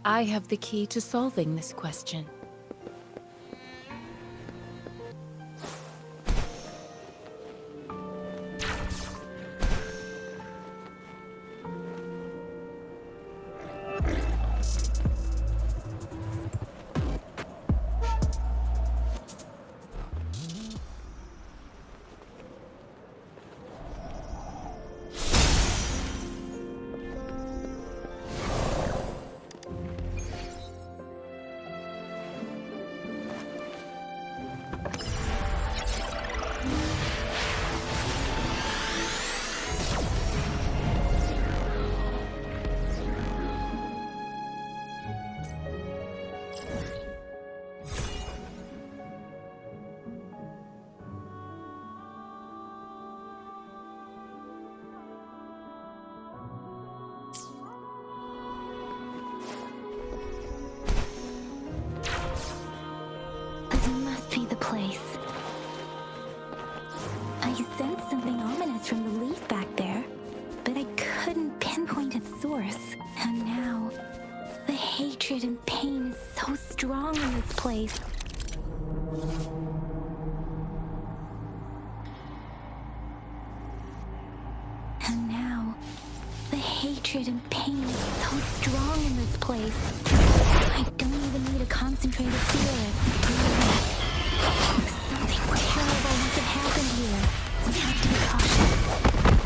I have the key to solving this question. This must be the place. I sensed something ominous from the leaf back there, but I couldn't pinpoint its source. And now, the hatred and pain is so strong in this place. And now, the hatred and pain is so strong in this place. I don't even need to concentrate to feel it. Something terrible must have happened here. We have to be cautious.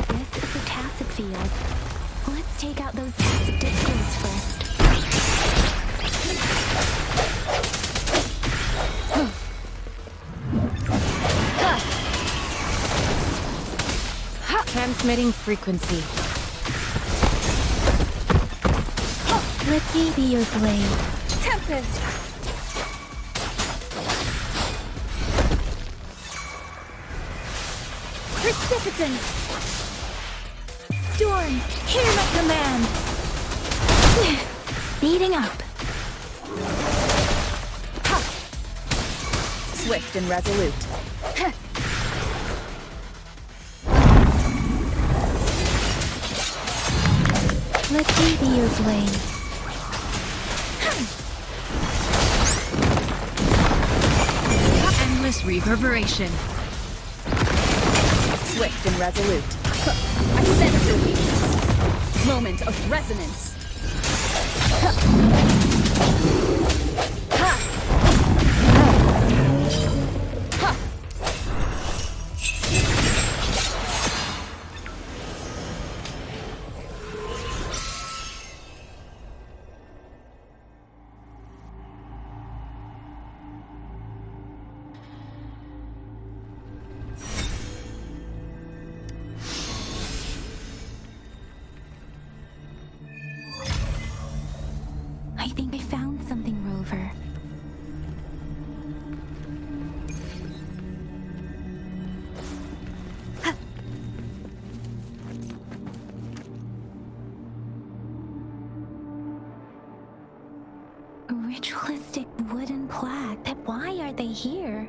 This is a tacit field. Let's take out those tacit discords first. Transmitting frequency. Let me be your blade. Tempest! Precipitant! Storm, hear my command! Speeding up. Swift and resolute. Let me be your blade. Endless reverberation. Swift and resolute. I sense your weakness. Moment of resonance. I think I found something, Rover. A ritualistic wooden plaque. Why are they here?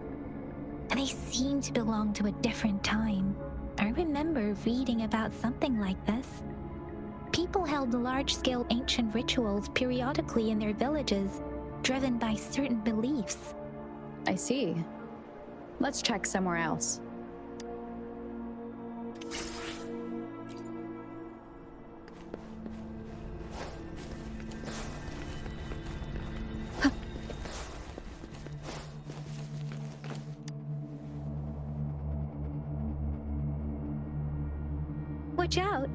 They seem to belong to a different time. I remember reading about something like this. People held large-scale ancient rituals periodically in their villages, driven by certain beliefs. I see. Let's check somewhere else. Watch out!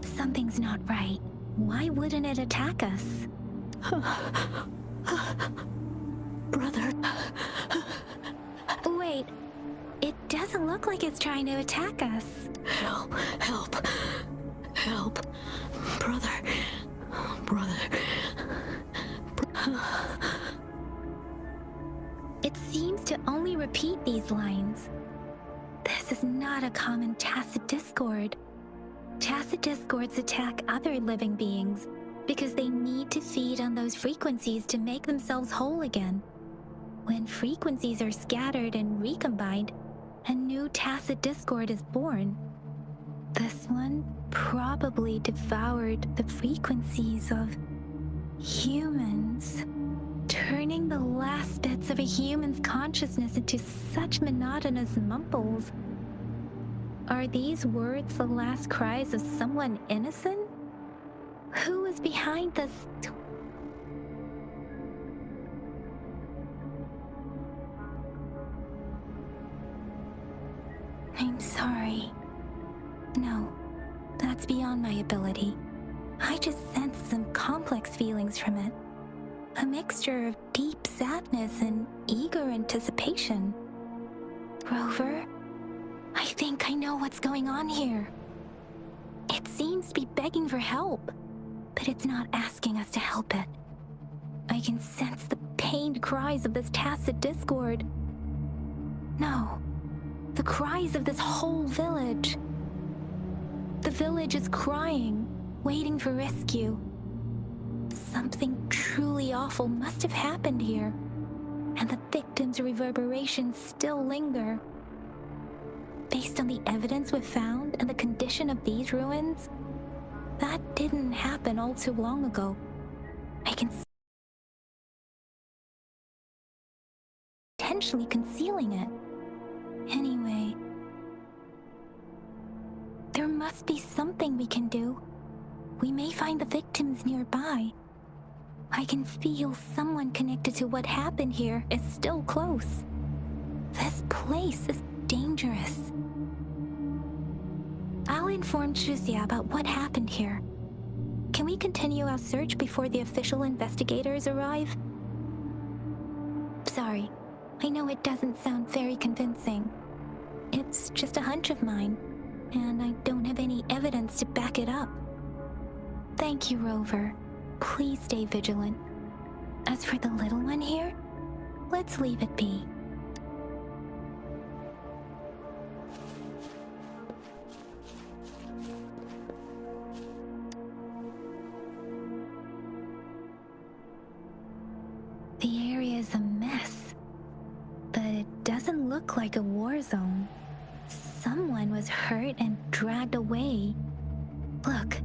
Something's not right. Why wouldn't it attack us? Brother. Wait, it doesn't look like it's trying to attack us. Help, help, help. Brother, brother. It seems to only repeat these lines. This is not a common tacit discord. Tacit discords attack other living beings because they need to feed on those frequencies to make themselves whole again. When frequencies are scattered and recombined, a new tacit discord is born. This one probably devoured the frequencies of humans, turning the last bits of a human's consciousness into such monotonous mumbles. Are these words the last cries of someone innocent? Who is behind this? I'm sorry. No, that's beyond my ability. I just sensed some complex feelings from it. A mixture of deep sadness and eager anticipation. Rover, I think I know what's going on here. It seems to be begging for help, but it's not asking us to help it. I can sense the pained cries of this tacit discord. No, the cries of this whole village. The village is crying, waiting for rescue. Something truly awful must have happened here, and the victims' reverberations still linger. Based on the evidence we've found and the condition of these ruins, that didn't happen all too long ago. I can intentionally concealing it. Anyway, there must be something we can do. We may find the victims nearby. I can feel someone connected to what happened here is still close. This place is dangerous. I'll inform Shuzia about what happened here. Can we continue our search before the official investigators arrive? Sorry, I know it doesn't sound very convincing. It's just a hunch of mine, and I don't have any evidence to back it up. Thank you, Rover. Please stay vigilant. As for the little one here, let's leave it be. The area is a mess, but it doesn't look like a war zone. Someone was hurt and dragged away. Look,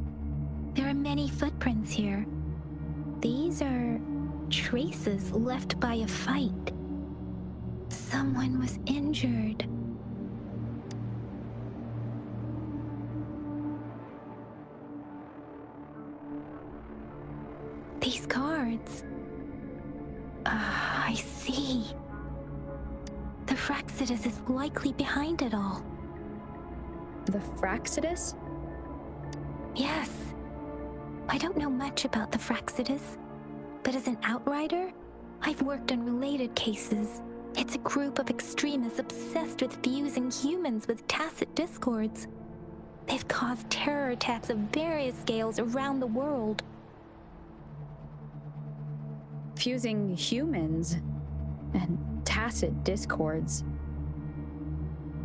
there are many footprints here. These are traces left by a fight. Someone was injured. These cards. I see. The Fraxidus is likely behind it all. The Fraxidus? Yes. I don't know much about the Fraxidus, but as an outrider, I've worked on related cases. It's a group of extremists obsessed with fusing humans with tacit discords. They've caused terror attacks of various scales around the world. Fusing humans and tacit discords.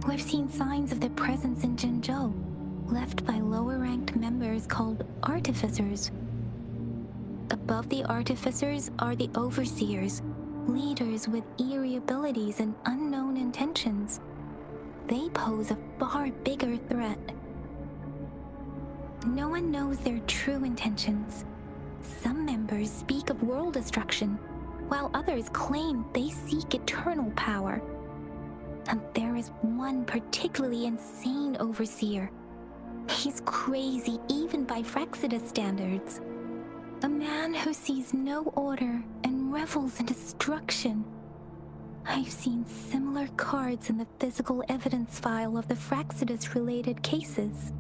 We've seen signs of their presence in Jinzhou, left by lower-ranked members called artificers. Above the artificers are the overseers, leaders with eerie abilities and unknown intentions. They pose a far bigger threat. No one knows their true intentions. Some members speak of world destruction, while others claim they seek eternal power. And there is one particularly insane overseer. He's crazy even by Fraxidus standards. A man who sees no order and revels in destruction. I've seen similar cards in the physical evidence file of the Fraxidus-related cases.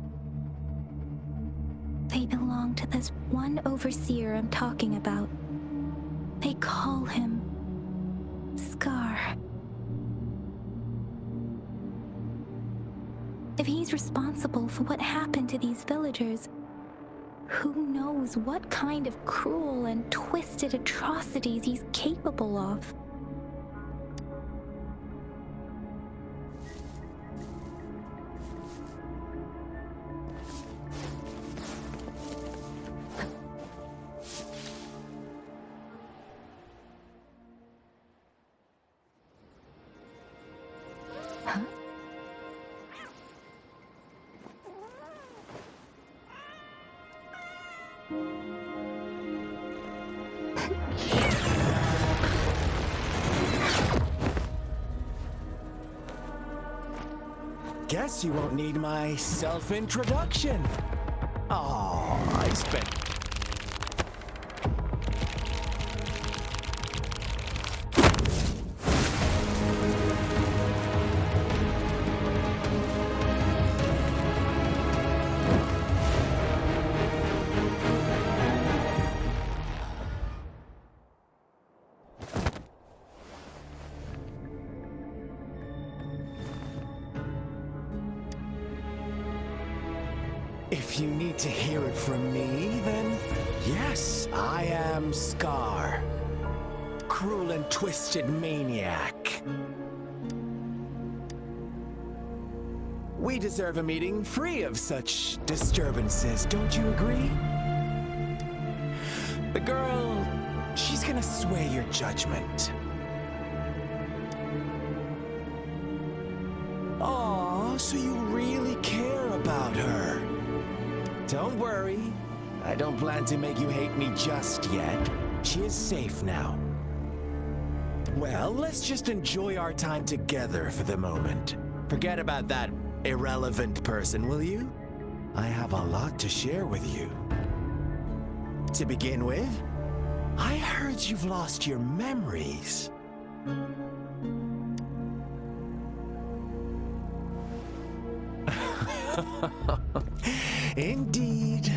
They belong to this one overseer I'm talking about. They call him Scar. If he's responsible for what happened to these villagers, who knows what kind of cruel and twisted atrocities he's capable of? Guess you won't need my self-introduction. Oh, I spent... If you need to hear it from me, then yes, I am Scar. Cruel and twisted maniac. We deserve a meeting free of such disturbances, don't you agree? The girl, she's gonna sway your judgment. Aw, so you really care about her. Don't worry, I don't plan to make you hate me just yet. She is safe now. Well, let's just enjoy our time together for the moment. Forget about that irrelevant person, will you? I have a lot to share with you. To begin with, I heard you've lost your memories. Indeed.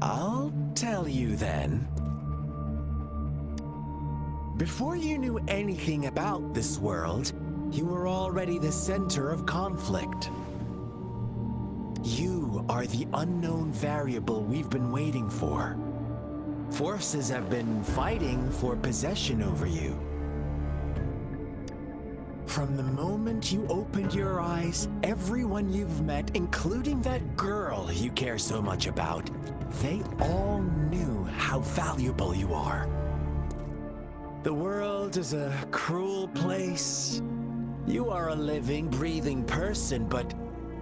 I'll tell you then. Before you knew anything about this world, you were already the center of conflict. You are the unknown variable we've been waiting for. Forces have been fighting for possession over you. From the moment you opened your eyes, everyone you've met, including that girl you care so much about, they all knew how valuable you are. The world is a cruel place. You are a living, breathing person, but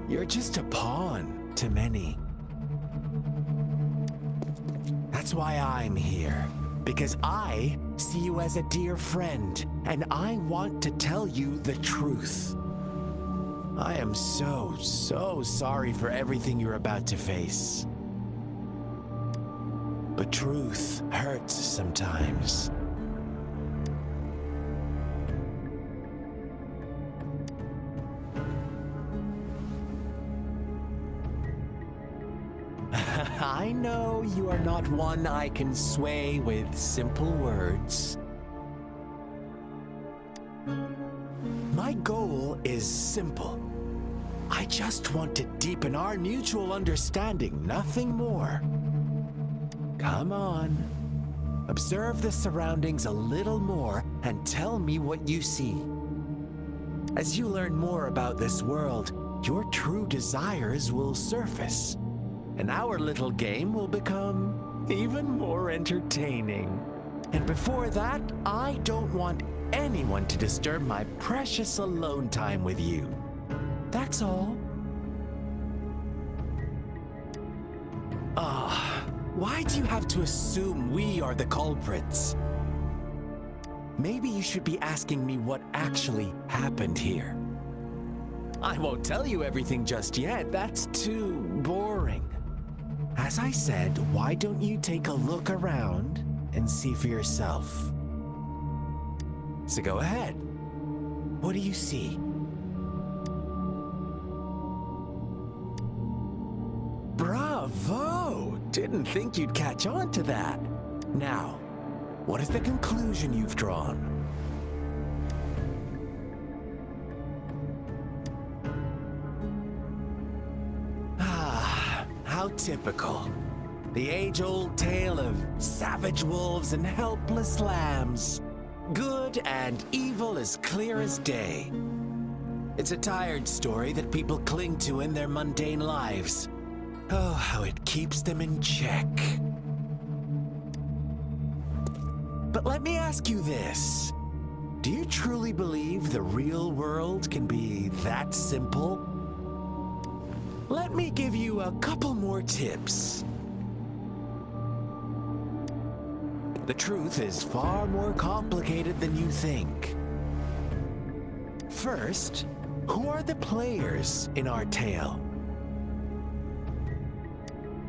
you're just a pawn to many. That's why I'm here. Because I see you as a dear friend, and I want to tell you the truth. I am so sorry for everything you're about to face. But truth hurts sometimes. I know you are not one I can sway with simple words. My goal is simple. I just want to deepen our mutual understanding, nothing more. Come on. Observe the surroundings a little more and tell me what you see. As you learn more about this world, your true desires will surface. And our little game will become even more entertaining. And before that, I don't want anyone to disturb my precious alone time with you. That's all. Why do you have to assume we are the culprits? Maybe you should be asking me what actually happened here. I won't tell you everything just yet. That's too boring. As I said, why don't you take a look around and see for yourself? So go ahead. What do you see? Bravo! Didn't think you'd catch on to that. Now, what is the conclusion you've drawn? How typical. The age-old tale of savage wolves and helpless lambs. Good and evil as clear as day. It's a tired story that people cling to in their mundane lives. Oh, how it keeps them in check. But let me ask you this. Do you truly believe the real world can be that simple? Let me give you a couple more tips. The truth is far more complicated than you think. First, who are the players in our tale?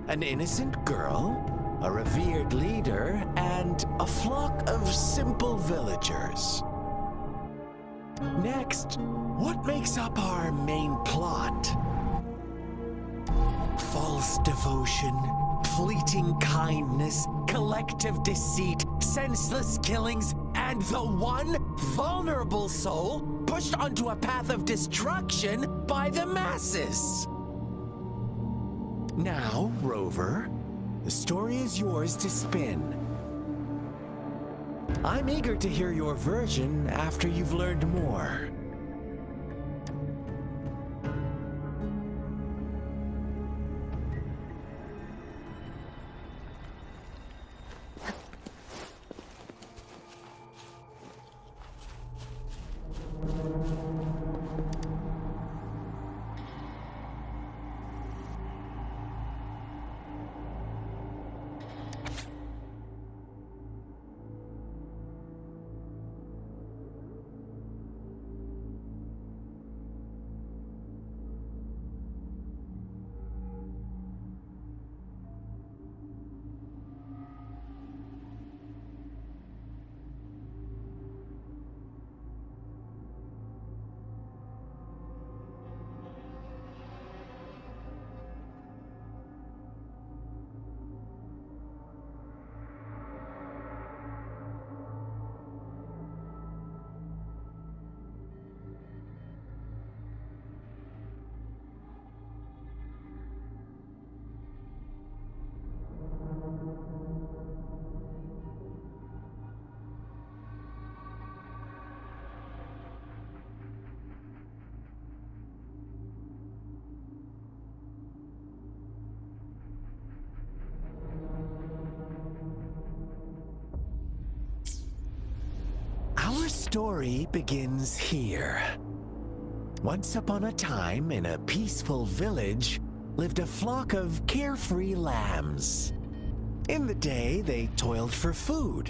An innocent girl, a revered leader, and a flock of simple villagers. Next, what makes up our main plot? False devotion, fleeting kindness, collective deceit, senseless killings, and the one vulnerable soul pushed onto a path of destruction by the masses. Now, Rover, the story is yours to spin. I'm eager to hear your version after you've learned more. Our story begins here. Once upon a time, in a peaceful village, lived a flock of carefree lambs. In the day, they toiled for food,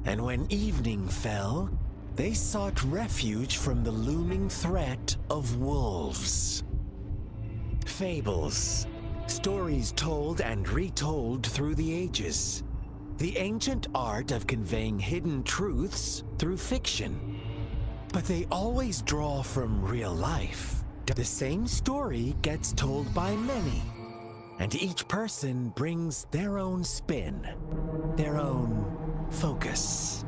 and when evening fell, they sought refuge from the looming threat of wolves. Fables, stories told and retold through the ages. The ancient art of conveying hidden truths through fiction. But they always draw from real life. The same story gets told by many, and each person brings their own spin, their own focus.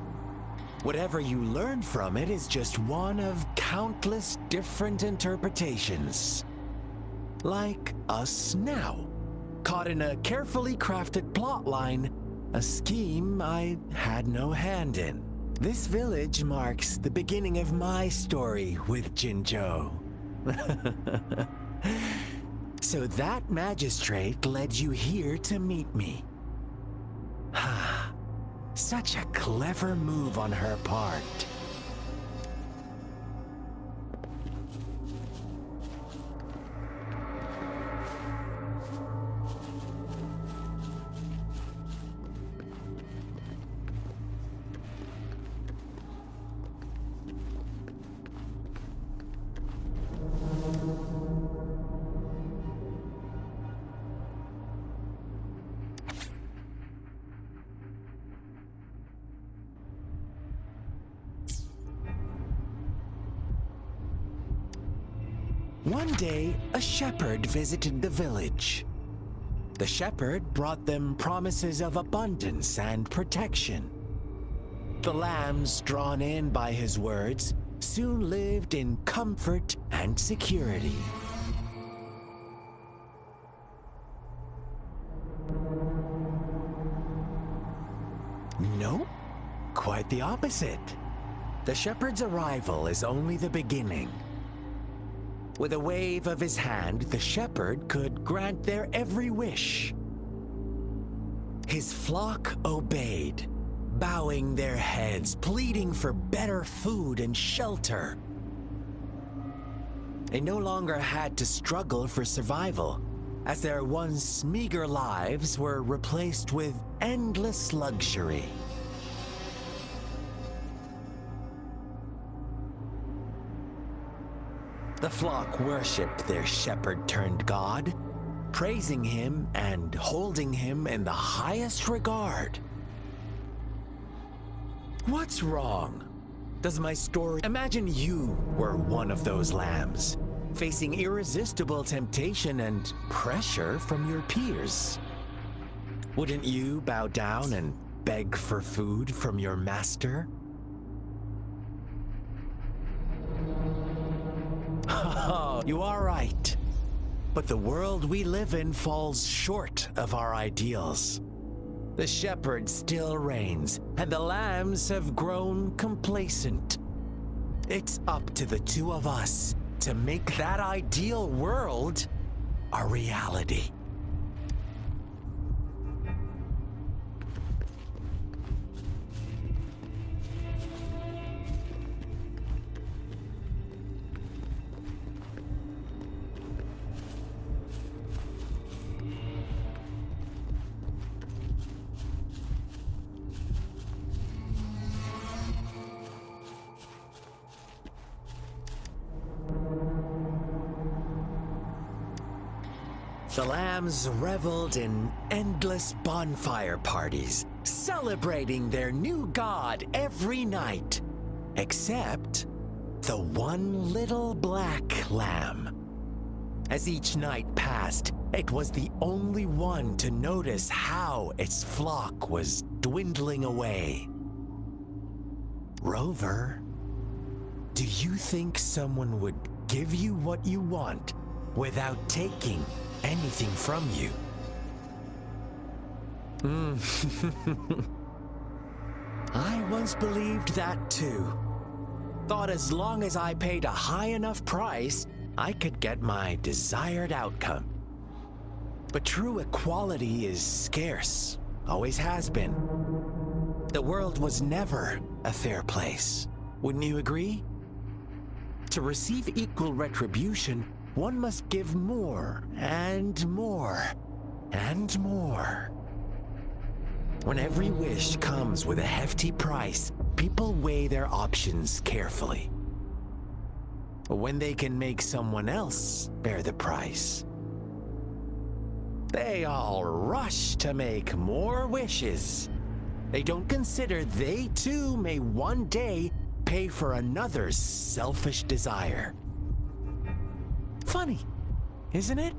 Whatever you learn from it is just one of countless different interpretations. Like us now, caught in a carefully crafted plotline, a scheme I had no hand in. This village marks the beginning of my story with Jinzhou. So that magistrate led you here to meet me. Such a clever move on her part. One day, a shepherd visited the village. The shepherd brought them promises of abundance and protection. The lambs, drawn in by his words, soon lived in comfort and security. Nope, quite the opposite. The shepherd's arrival is only the beginning. With a wave of his hand, the shepherd could grant their every wish. His flock obeyed, bowing their heads, pleading for better food and shelter. They no longer had to struggle for survival, as their once meager lives were replaced with endless luxury. The flock worshipped their shepherd-turned-god, praising him and holding him in the highest regard. What's wrong? Does my story... Imagine you were one of those lambs, facing irresistible temptation and pressure from your peers. Wouldn't you bow down and beg for food from your master? You are right. But the world we live in falls short of our ideals. The shepherd still reigns, and the lambs have grown complacent. It's up to the two of us to make that ideal world a reality. The lambs reveled in endless bonfire parties, celebrating their new god every night, except the one little black lamb. As each night passed, it was the only one to notice how its flock was dwindling away. Rover, do you think someone would give you what you want without taking anything from you? I once believed that too. Thought as long as I paid a high enough price, I could get my desired outcome. But true equality is scarce, always has been. The world was never a fair place. Wouldn't you agree? To receive equal retribution, one must give more and more and more. When every wish comes with a hefty price, people weigh their options carefully. When they can make someone else bear the price, they all rush to make more wishes. They don't consider they too may one day pay for another's selfish desire. Funny, isn't it?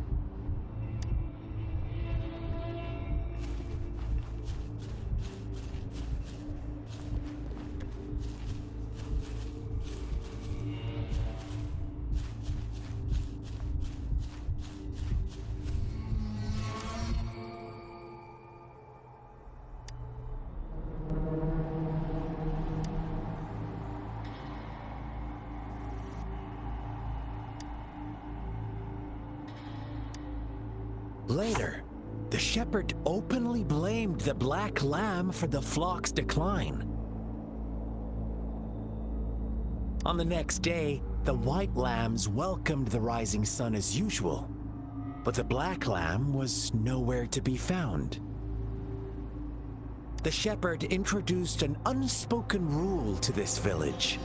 Later, the shepherd openly blamed the black lamb for the flock's decline. On the next day, the white lambs welcomed the rising sun as usual, but the black lamb was nowhere to be found. The shepherd introduced an unspoken rule to this village,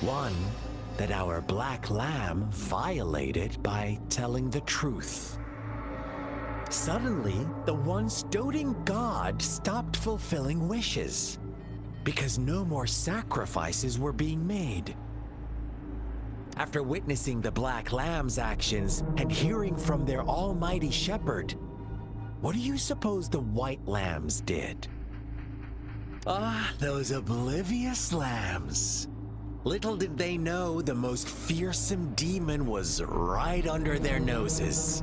one that our black lamb violated by telling the truth. Suddenly, the once doting god stopped fulfilling wishes because no more sacrifices were being made. After witnessing the black lamb's actions and hearing from their almighty shepherd, what do you suppose the white lambs did? Ah, those oblivious lambs. Little did they know the most fearsome demon was right under their noses.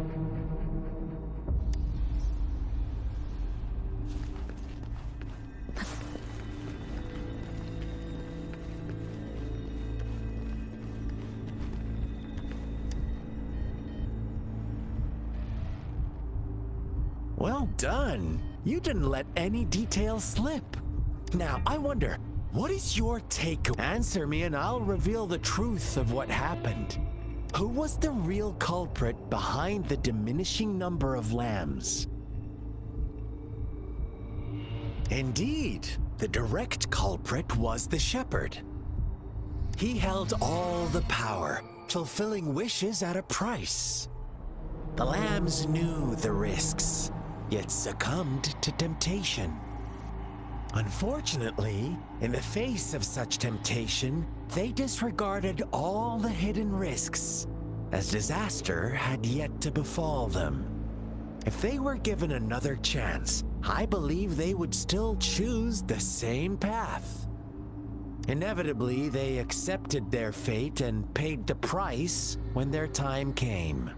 Well done. You didn't let any details slip. Now, I wonder, what is your take? Answer me and I'll reveal the truth of what happened. Who was the real culprit behind the diminishing number of lambs? Indeed, the direct culprit was the shepherd. He held all the power, fulfilling wishes at a price. The lambs knew the risks, yet succumbed to temptation. Unfortunately, in the face of such temptation, they disregarded all the hidden risks, as disaster had yet to befall them. If they were given another chance, I believe they would still choose the same path. Inevitably, they accepted their fate and paid the price when their time came.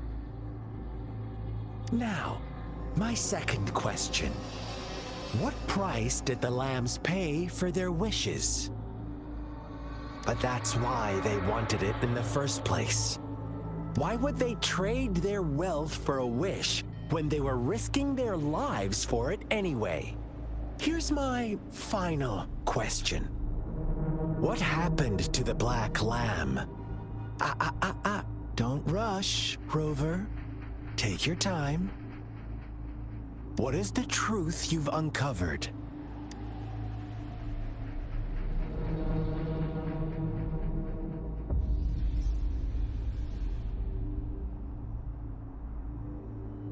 Now, my second question. What price did the lambs pay for their wishes? But that's why they wanted it in the first place. Why would they trade their wealth for a wish when they were risking their lives for it anyway? Here's my final question. What happened to the black lamb? Don't rush, Rover. Take your time. What is the truth you've uncovered?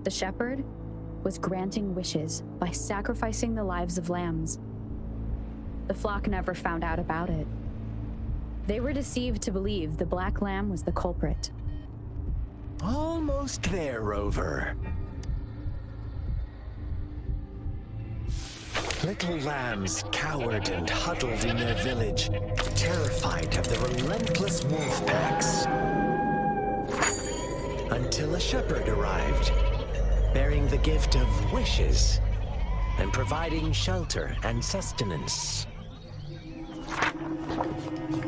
The shepherd was granting wishes by sacrificing the lives of lambs. The flock never found out about it. They were deceived to believe the black lamb was the culprit. Almost there, Rover. Little lambs cowered and huddled in their village, terrified of the relentless wolf packs. Until a shepherd arrived, bearing the gift of wishes and providing shelter and sustenance.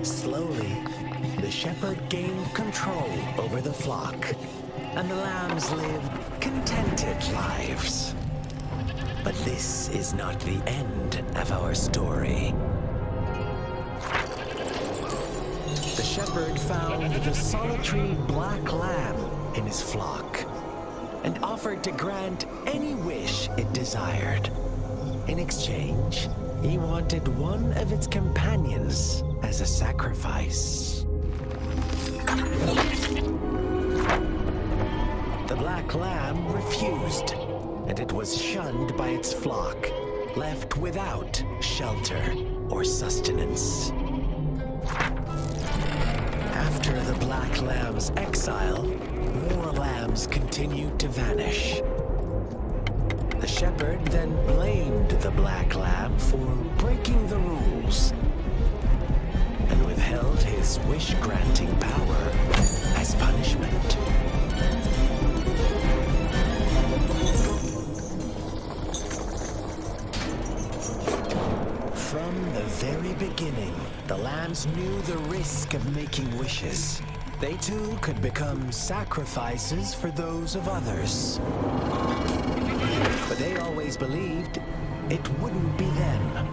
Slowly, the shepherd gained control over the flock, and the lambs lived contented lives. But this is not the end of our story. The shepherd found the solitary black lamb in his flock and offered to grant any wish it desired. In exchange, he wanted one of its companions as a sacrifice. The black lamb refused, and it was shunned by its flock, left without shelter or sustenance. After the black lamb's exile, more lambs continued to vanish. The shepherd then blamed the black lamb for breaking the rules and withheld his wish-granting power as punishment. From the very beginning, the lambs knew the risk of making wishes. They too could become sacrifices for those of others. But they always believed it wouldn't be them.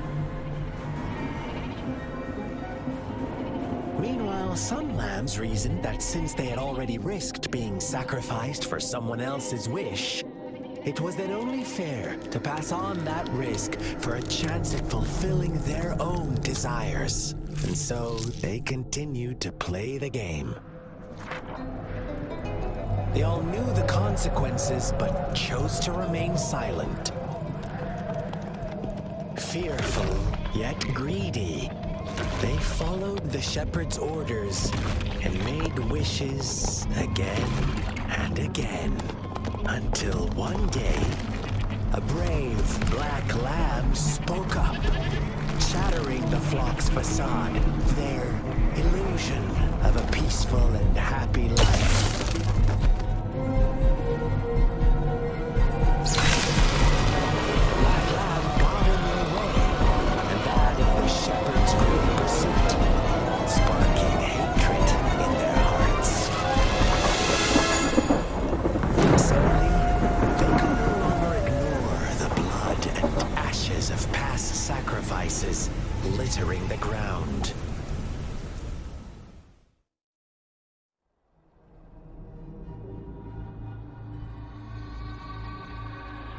Meanwhile, some lambs reasoned that since they had already risked being sacrificed for someone else's wish, it was then only fair to pass on that risk for a chance at fulfilling their own desires. And so they continued to play the game. They all knew the consequences, but chose to remain silent. Fearful, yet greedy, they followed the shepherd's orders and made wishes again and again. Until one day, a brave black lamb spoke up, shattering the flock's facade, their illusion of a peaceful and happy life. Black lamb got in their way, and that of the shepherd's great pursuit, sparking hatred in their hearts. Suddenly, they could no longer ignore the blood and ashes of past sacrifices littering the ground.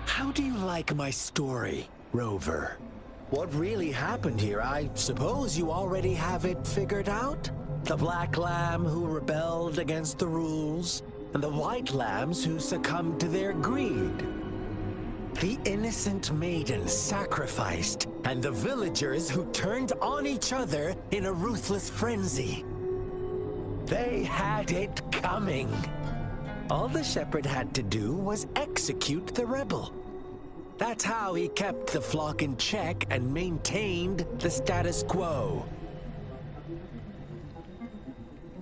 How do you like my story, Rover? What really happened here? I suppose you already have it figured out? The black lamb who rebelled against the rules, and the white lambs who succumbed to their greed. The innocent maiden sacrificed, and the villagers who turned on each other in a ruthless frenzy. They had it coming. All the shepherd had to do was execute the rebel. That's how he kept the flock in check and maintained the status quo.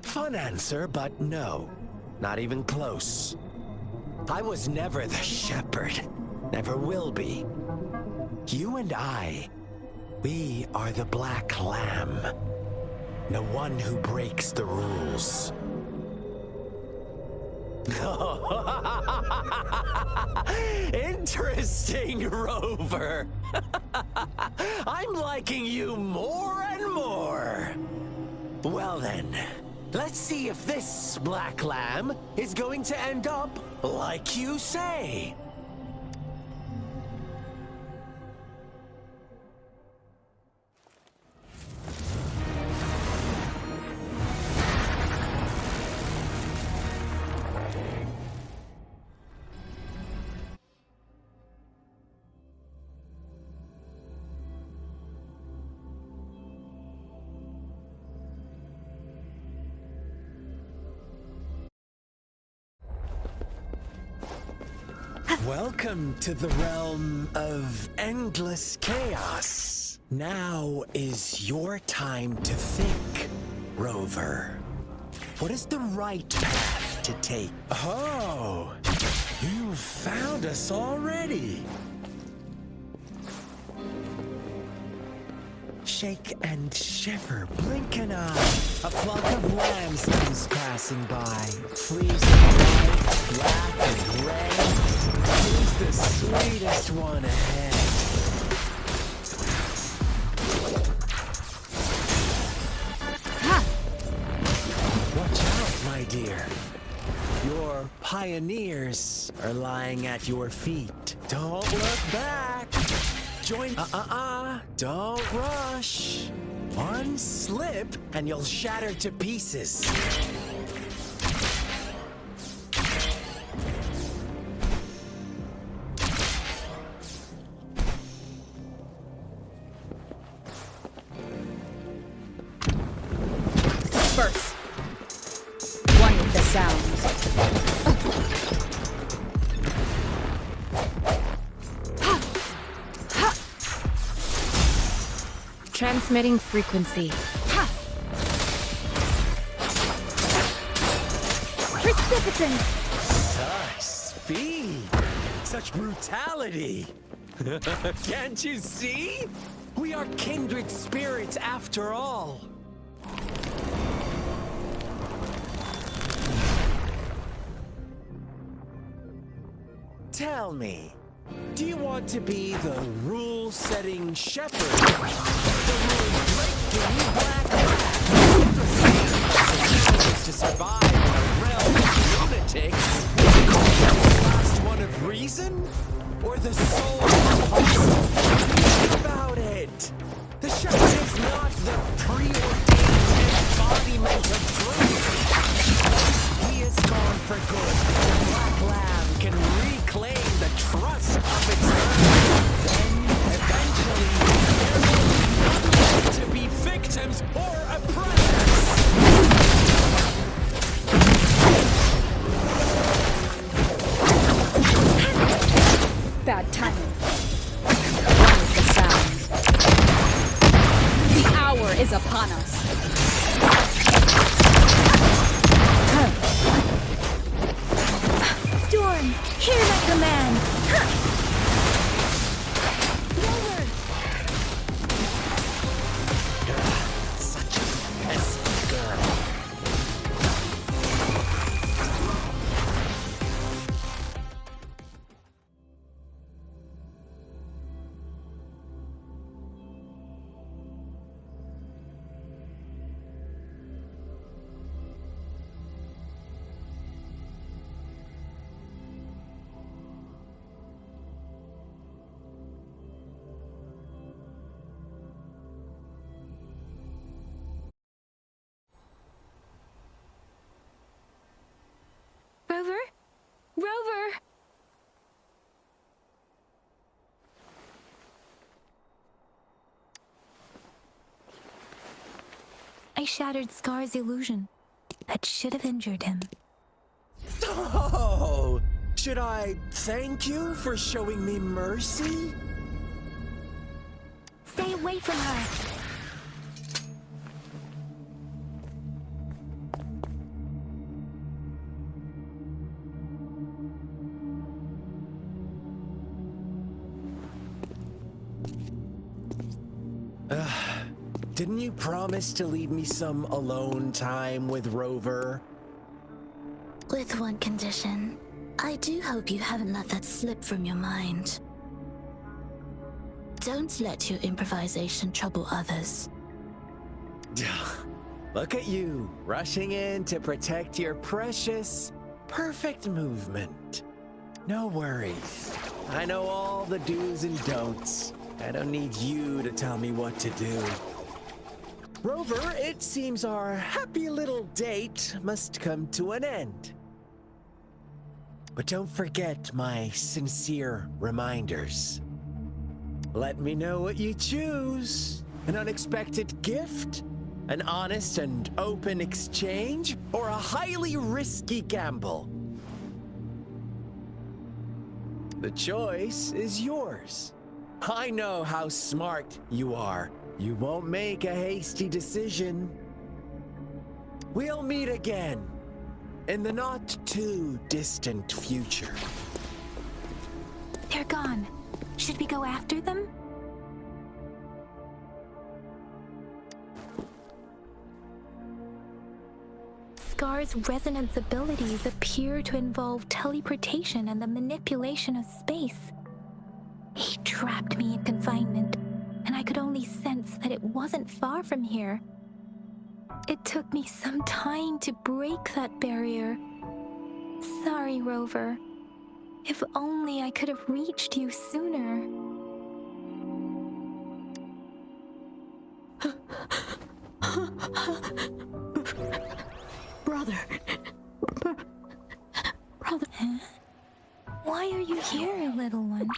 Fun answer, but no. Not even close. I was never the shepherd. Never will be. You and I, we are the black lamb. The one who breaks the rules. Interesting, Rover. I'm liking you more and more. Well then, let's see if this black lamb is going to end up like you say. Welcome to the realm of endless chaos. Now is your time to think, Rover. What is the right path to take? Oh, you found us already. Shake and shiver, blink an eye. A flock of lambs comes passing by. Fleas and white, black and gray. Who's the sweetest one ahead? Ha! Watch out, my dear. Your pioneers are lying at your feet. Don't look back. Join. Don't rush. One slip and you'll shatter to pieces. Disperse. One with the sounds. Transmitting frequency. Ha! Precipitant! Such speed! Such brutality! Can't you see? We are kindred spirits after all. Tell me, do you want to be the rule-setting shepherd? The rule-breaking black rat? To survive in a realm of lunatics? The last one of reason? Or the soul of heart? Think about it! The shepherd is not the preordained embodiment of truth. He is gone for good. The black lamb can reclaim the trust of its owner. Then, eventually, there will be none left to be victims or oppressors. Bad timing. One with the sounds. The hour is upon us. Storm, hear my command! Rover! Such a pesky girl. Rover! I shattered Scar's illusion. That should have injured him. Oh! Should I thank you for showing me mercy? Stay away from her! Didn't you promise to leave me some alone time with Rover? With one condition. I do hope you haven't let that slip from your mind. Don't let your improvisation trouble others. Look at you, rushing in to protect your precious, perfect movement. No worries. I know all the do's and don'ts. I don't need you to tell me what to do. Rover, it seems our happy little date must come to an end. But don't forget my sincere reminders. Let me know what you choose. An unexpected gift? An honest and open exchange? Or a highly risky gamble? The choice is yours. I know how smart you are. You won't make a hasty decision. We'll meet again in the not too distant future. They're gone. Should we go after them? Scar's resonance abilities appear to involve teleportation and the manipulation of space. He trapped me in confinement, and I could only sense that it wasn't far from here. It took me some time to break that barrier. Sorry, Rover. If only I could have reached you sooner. Brother. Brother. Huh? Why are you here, little one?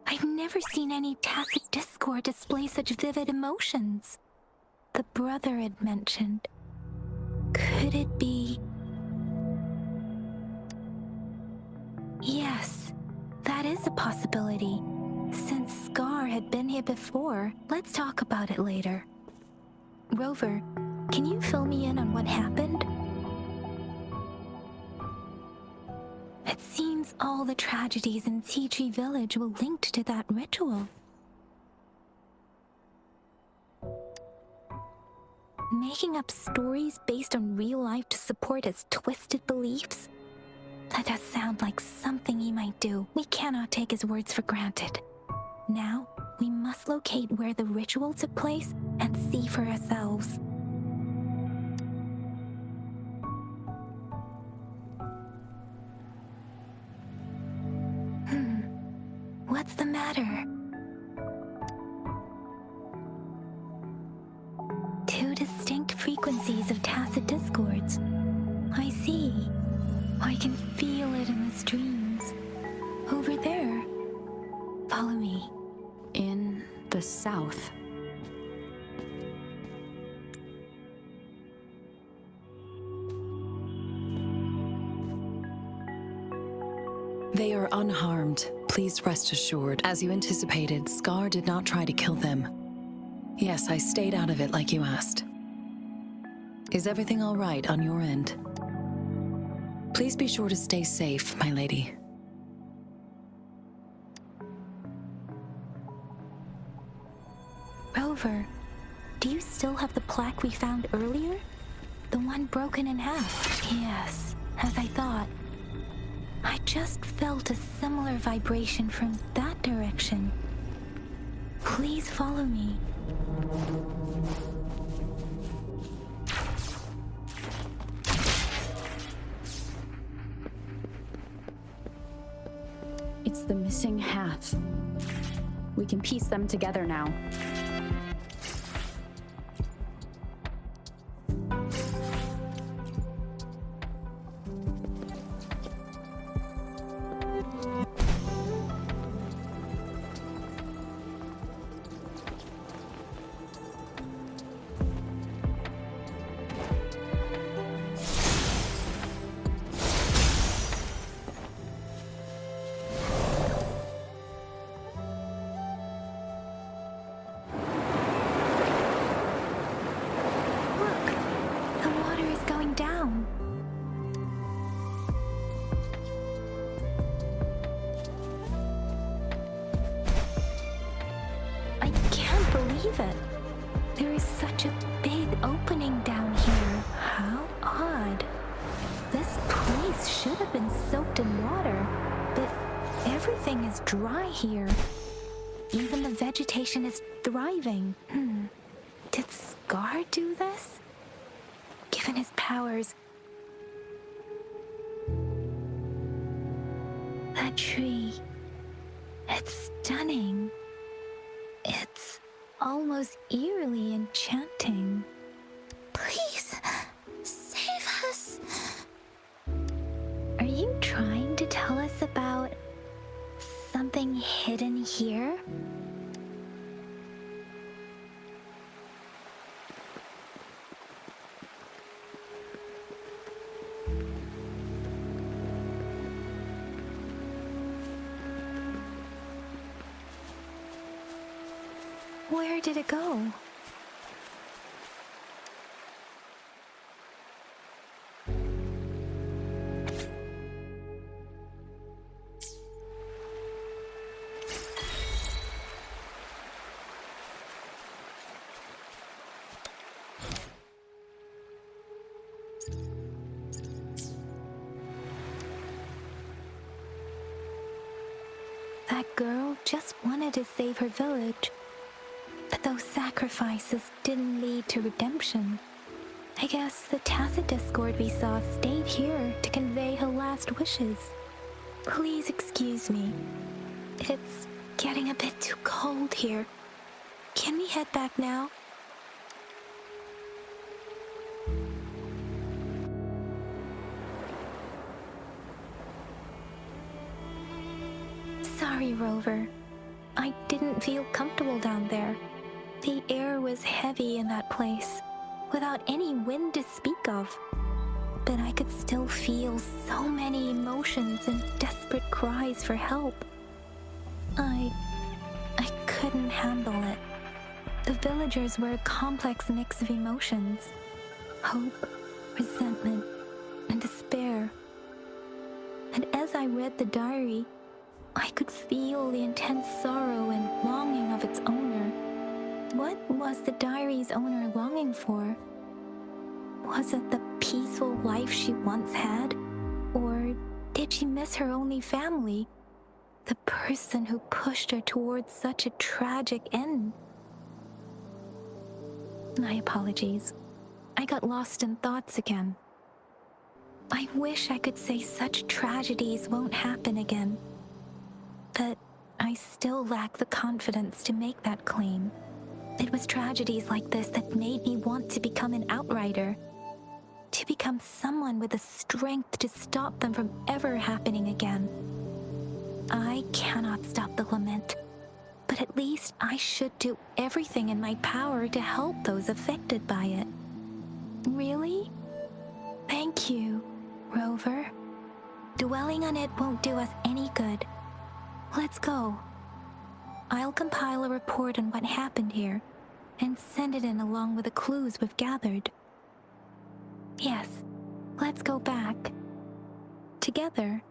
I've never seen any tacit discord display such vivid emotions. The brother had mentioned. Could it be? Yes, that is a possibility. Since Scar had been here before, let's talk about it later. Rover, can you fill me in on what happened? It seems all the tragedies in Tea Tree Village were linked to that ritual. Making up stories based on real life to support his twisted beliefs? That does sound like something he might do. We cannot take his words for granted. Now, we must locate where the ritual took place and see for ourselves. What's the matter? Two distinct frequencies of tacit discords. I see. I can feel it in the streams. Over there. Follow me. In the south. They are unharmed. Please rest assured. As you anticipated, Scar did not try to kill them. Yes, I stayed out of it like you asked. Is everything all right on your end? Please be sure to stay safe, my lady. Rover, do you still have the plaque we found earlier? The one broken in half? Yes, as I thought. I just felt a similar vibration from that direction. Please follow me. It's the missing half. We can piece them together now. believe it. There is such a big opening down here. How odd. This place should have been soaked in water, but everything is dry here. Even the vegetation is thriving. Did Scar do this? Given his powers, that tree, it's stunning. It's almost eerily enchanting. Please, save us. Are you trying to tell us about something hidden here? Where did it go? That girl just wanted to save her village. But those sacrifices didn't lead to redemption. I guess the tacit discord we saw stayed here to convey her last wishes. Please excuse me. It's getting a bit too cold here. Can we head back now? Sorry, Rover. I didn't feel comfortable down there. The air was heavy in that place, without any wind to speak of. But I could still feel so many emotions and desperate cries for help. I couldn't handle it. The villagers were a complex mix of emotions. Hope, resentment, and despair. And as I read the diary, I could feel the intense sorrow and longing of its owner. What was the diary's owner longing for? Was it the peaceful life she once had? Or did she miss her only family? The person who pushed her towards such a tragic end? My apologies. I got lost in thoughts again. I wish I could say such tragedies won't happen again. But I still lack the confidence to make that claim. It was tragedies like this that made me want to become an outrider. To become someone with the strength to stop them from ever happening again. I cannot stop the lament, but at least I should do everything in my power to help those affected by it. Really? Thank you, Rover. Dwelling on it won't do us any good. Let's go. I'll compile a report on what happened here and send it in along with the clues we've gathered. Yes, let's go back. Together.